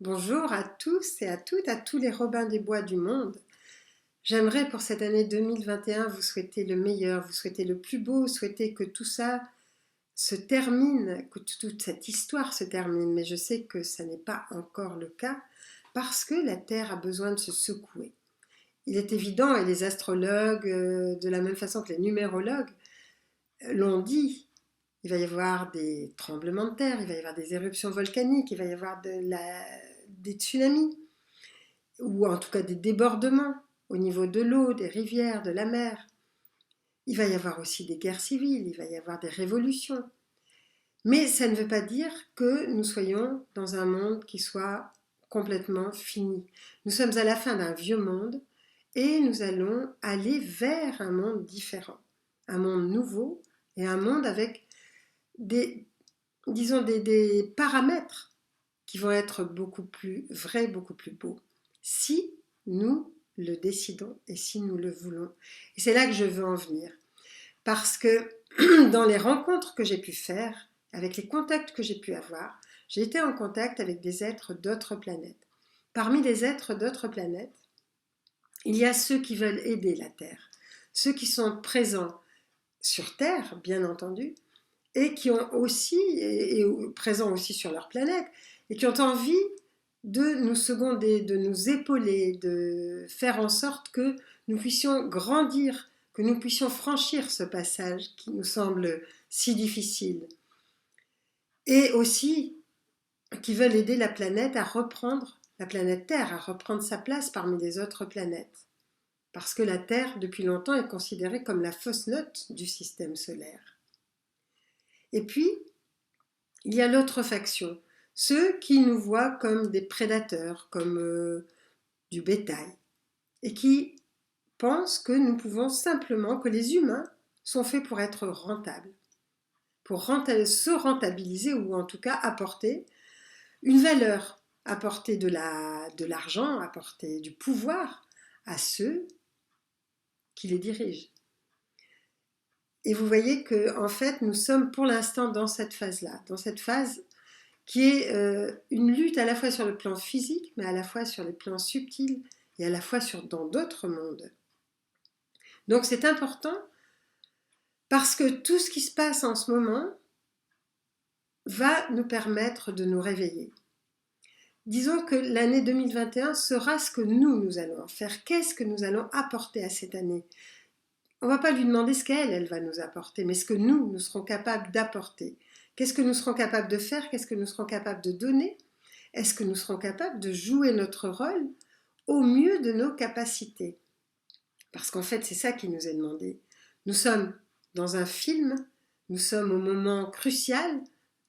Bonjour à tous et à toutes, à tous les Robins des Bois du monde. J'aimerais pour cette année 2021 vous souhaiter le meilleur, vous souhaiter le plus beau, souhaiter que tout ça se termine, que toute cette histoire se termine. Mais je sais que ça n'est pas encore le cas parce que la Terre a besoin de se secouer. Il est évident, et les astrologues, de la même façon que les numérologues, l'ont dit, il va y avoir des tremblements de terre, il va y avoir des éruptions volcaniques, il va y avoir des tsunamis, ou en tout cas des débordements au niveau de l'eau, des rivières, de la mer. Il va y avoir aussi des guerres civiles, il va y avoir des révolutions. Mais ça ne veut pas dire que nous soyons dans un monde qui soit complètement fini. Nous sommes à la fin d'un vieux monde et nous allons aller vers un monde différent, un monde nouveau et un monde avec des, disons, des paramètres qui vont être beaucoup plus vrais, beaucoup plus beaux, si nous le décidons et si nous le voulons. Et c'est là que je veux en venir. Parce que dans les rencontres que j'ai pu faire, avec les contacts que j'ai pu avoir, j'ai été en contact avec des êtres d'autres planètes. Parmi les êtres d'autres planètes, il y a ceux qui veulent aider la Terre, ceux qui sont présents sur Terre, bien entendu, et qui ont aussi, et présents aussi sur leur planète, et qui ont envie de nous seconder, de nous épauler, de faire en sorte que nous puissions grandir, que nous puissions franchir ce passage qui nous semble si difficile. Et aussi qui veulent aider la planète à reprendre, la planète Terre, à reprendre sa place parmi les autres planètes. Parce que la Terre, depuis longtemps, est considérée comme la fausse note du système solaire. Et puis, il y a l'autre faction, ceux qui nous voient comme des prédateurs, comme du bétail, et qui pensent que nous pouvons simplement, que les humains sont faits pour être rentables, pour se rentabiliser ou en tout cas apporter une valeur, apporter de l'argent, apporter du pouvoir à ceux qui les dirigent. Et vous voyez que en fait, nous sommes pour l'instant dans cette phase-là, dans cette phase qui est une lutte à la fois sur le plan physique, mais à la fois sur les plans subtils et à la fois dans d'autres mondes. Donc c'est important parce que tout ce qui se passe en ce moment va nous permettre de nous réveiller. Disons que l'année 2021 sera ce que nous allons en faire. Qu'est-ce que nous allons apporter à cette année? On ne va pas lui demander ce qu'elle va nous apporter, mais ce que nous serons capables d'apporter. Qu'est-ce que nous serons capables de faire? Qu'est-ce que nous serons capables de donner? Est-ce que nous serons capables de jouer notre rôle au mieux de nos capacités? Parce qu'en fait, c'est ça qui nous est demandé. Nous sommes dans un film, nous sommes au moment crucial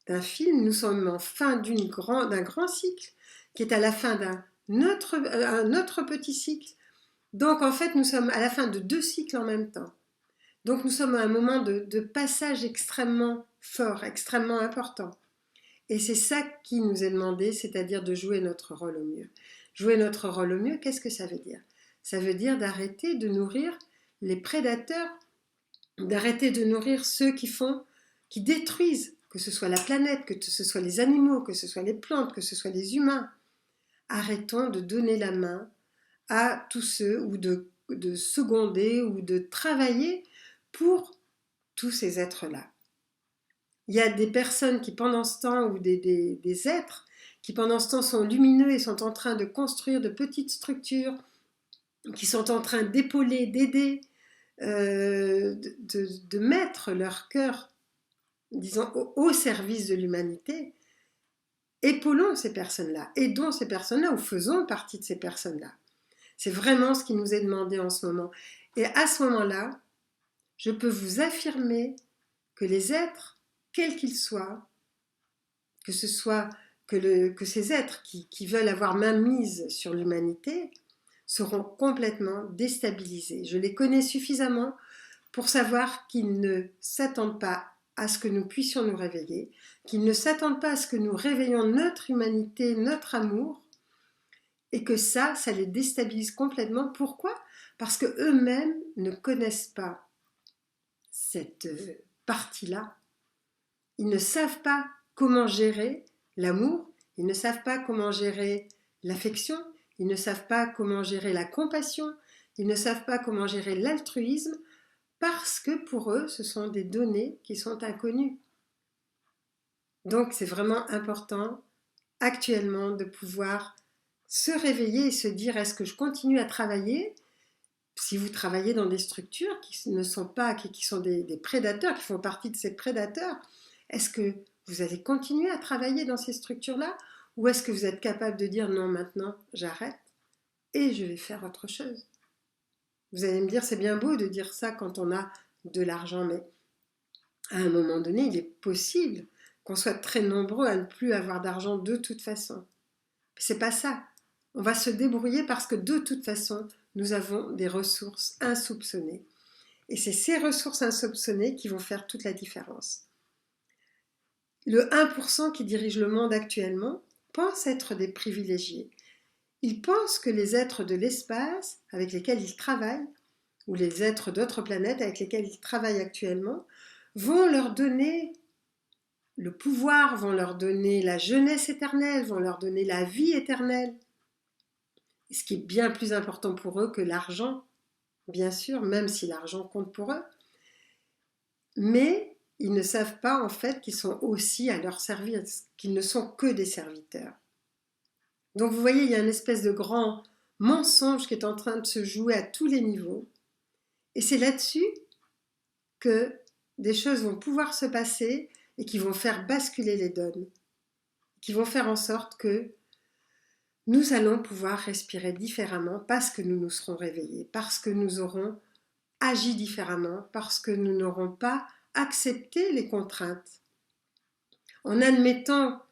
d'un film, nous sommes en fin d'un grand cycle qui est à la fin un autre petit cycle. Donc en fait, nous sommes à la fin de deux cycles en même temps. Donc nous sommes à un moment de passage extrêmement fort, extrêmement important. Et c'est ça qui nous est demandé, c'est-à-dire de jouer notre rôle au mieux. Jouer notre rôle au mieux, qu'est-ce que ça veut dire? Ça veut dire d'arrêter de nourrir les prédateurs, d'arrêter de nourrir ceux qui détruisent, que ce soit la planète, que ce soit les animaux, que ce soit les plantes, que ce soit les humains. Arrêtons de donner la main à tous ceux, ou de seconder, ou de travailler pour tous ces êtres-là. Il y a des personnes qui pendant ce temps, ou des êtres, qui pendant ce temps sont lumineux et sont en train de construire de petites structures, qui sont en train d'épauler, d'aider, de mettre leur cœur, disons, au service de l'humanité. Épaulons ces personnes-là, aidons ces personnes-là, ou faisons partie de ces personnes-là. C'est vraiment ce qui nous est demandé en ce moment. Et à ce moment-là, je peux vous affirmer que les êtres, quels qu'ils soient, que ce soit que ces êtres qui veulent avoir main mise sur l'humanité, seront complètement déstabilisés. Je les connais suffisamment pour savoir qu'ils ne s'attendent pas à ce que nous puissions nous réveiller, qu'ils ne s'attendent pas à ce que nous réveillions notre humanité, notre amour, et que ça les déstabilise complètement. Pourquoi? Parce qu'eux-mêmes ne connaissent pas cette partie-là. Ils ne savent pas comment gérer l'amour, Ils ne savent pas comment gérer l'affection, ils ne savent pas comment gérer la compassion, ils ne savent pas comment gérer l'altruisme, parce que pour eux, ce sont des données qui sont inconnues. Donc c'est vraiment important actuellement de pouvoir se réveiller et se dire est-ce que je continue à travailler? Si vous travaillez dans des structures qui ne sont pas, qui sont des prédateurs, qui font partie de ces prédateurs, est-ce que vous allez continuer à travailler dans ces structures-là? Ou est-ce que vous êtes capable de dire non, maintenant j'arrête et je vais faire autre chose? Vous allez me dire c'est bien beau de dire ça quand on a de l'argent, mais à un moment donné, il est possible qu'on soit très nombreux à ne plus avoir d'argent de toute façon. C'est pas ça. On va se débrouiller parce que de toute façon, nous avons des ressources insoupçonnées. Et c'est ces ressources insoupçonnées qui vont faire toute la différence. Le 1% qui dirige le monde actuellement pense être des privilégiés. Ils pensent que les êtres de l'espace avec lesquels ils travaillent, ou les êtres d'autres planètes avec lesquels ils travaillent actuellement, vont leur donner le pouvoir, vont leur donner la jeunesse éternelle, vont leur donner la vie éternelle. Ce qui est bien plus important pour eux que l'argent, bien sûr, même si l'argent compte pour eux. Mais ils ne savent pas en fait qu'ils sont aussi à leur service, qu'ils ne sont que des serviteurs. Donc vous voyez, il y a une espèce de grand mensonge qui est en train de se jouer à tous les niveaux. Et c'est là-dessus que des choses vont pouvoir se passer et qui vont faire basculer les donnes, qui vont faire en sorte que nous allons pouvoir respirer différemment parce que nous nous serons réveillés, parce que nous aurons agi différemment, parce que nous n'aurons pas accepté les contraintes. En admettant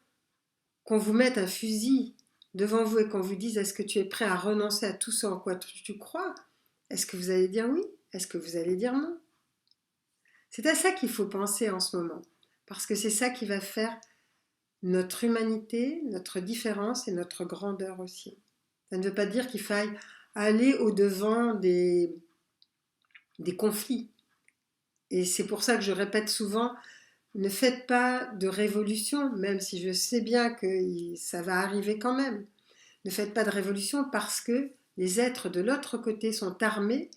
qu'on vous mette un fusil devant vous et qu'on vous dise est-ce que tu es prêt à renoncer à tout ce en quoi tu crois? Est-ce que vous allez dire oui? Est-ce que vous allez dire non? C'est à ça qu'il faut penser en ce moment, parce que c'est ça qui va faire notre humanité, notre différence et notre grandeur aussi. Ça ne veut pas dire qu'il faille aller au-devant des conflits. Et c'est pour ça que je répète souvent, ne faites pas de révolution, même si je sais bien que ça va arriver quand même. Ne faites pas de révolution parce que les êtres de l'autre côté sont armés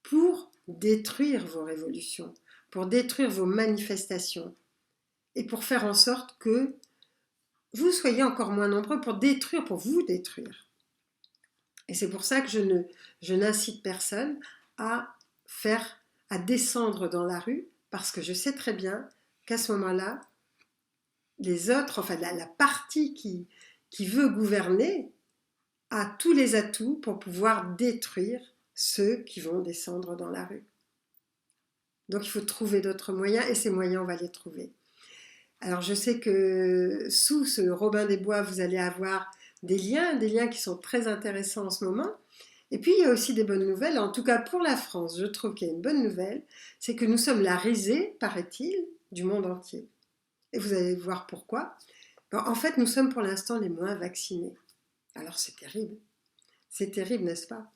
pour détruire vos révolutions, pour détruire vos manifestations et pour faire en sorte que vous soyez encore moins nombreux pour détruire, pour vous détruire. Et c'est pour ça que je n'incite personne à descendre dans la rue, parce que je sais très bien qu'à ce moment-là, les autres, enfin la partie qui veut gouverner, a tous les atouts pour pouvoir détruire ceux qui vont descendre dans la rue. Donc il faut trouver d'autres moyens, et ces moyens, on va les trouver. Alors je sais que sous ce Robin des Bois, vous allez avoir des liens qui sont très intéressants en ce moment. Et puis il y a aussi des bonnes nouvelles, en tout cas pour la France, je trouve qu'il y a une bonne nouvelle, c'est que nous sommes la risée, paraît-il, du monde entier. Et vous allez voir pourquoi. En fait, nous sommes pour l'instant les moins vaccinés. Alors c'est terrible, n'est-ce pas?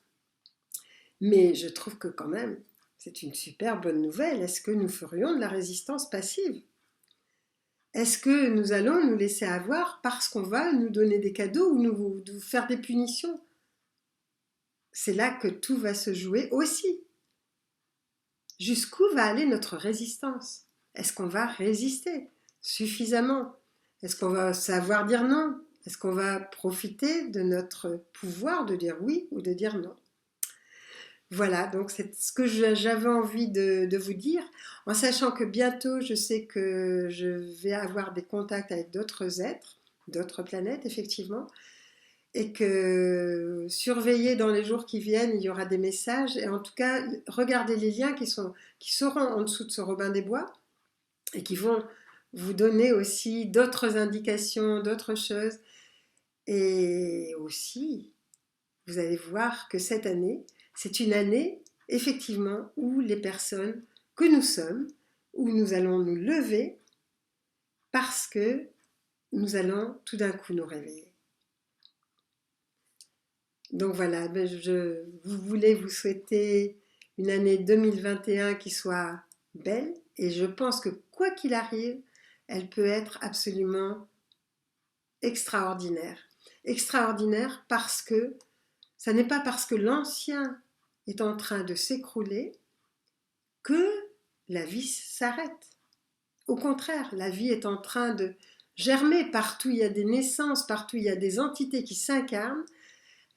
Mais je trouve que quand même, c'est une super bonne nouvelle. Est-ce que nous ferions de la résistance passive? Est-ce que nous allons nous laisser avoir parce qu'on va nous donner des cadeaux ou nous faire des punitions? C'est là que tout va se jouer aussi. Jusqu'où va aller notre résistance? Est-ce qu'on va résister suffisamment? Est-ce qu'on va savoir dire non? Est-ce qu'on va profiter de notre pouvoir de dire oui ou de dire non? Voilà, donc c'est ce que j'avais envie de vous dire, en sachant que bientôt, je sais que je vais avoir des contacts avec d'autres êtres, d'autres planètes, effectivement, et que surveiller dans les jours qui viennent, il y aura des messages, et en tout cas, regardez les liens qui seront en dessous de ce Robin des Bois, et qui vont vous donner aussi d'autres indications, d'autres choses, et aussi, vous allez voir que cette année, c'est une année, effectivement, où les personnes que nous sommes, où nous allons nous lever parce que nous allons tout d'un coup nous réveiller. Donc voilà, je voulais vous souhaiter une année 2021 qui soit belle, et je pense que quoi qu'il arrive, elle peut être absolument extraordinaire. Extraordinaire parce que ça n'est pas parce que l'ancien est en train de s'écrouler que la vie s'arrête. Au contraire, la vie est en train de germer. Partout il y a des naissances, partout il y a des entités qui s'incarnent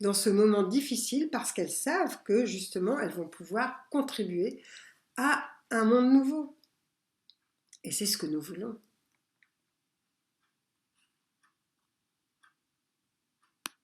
dans ce moment difficile parce qu'elles savent que justement elles vont pouvoir contribuer à un monde nouveau. Et c'est ce que nous voulons.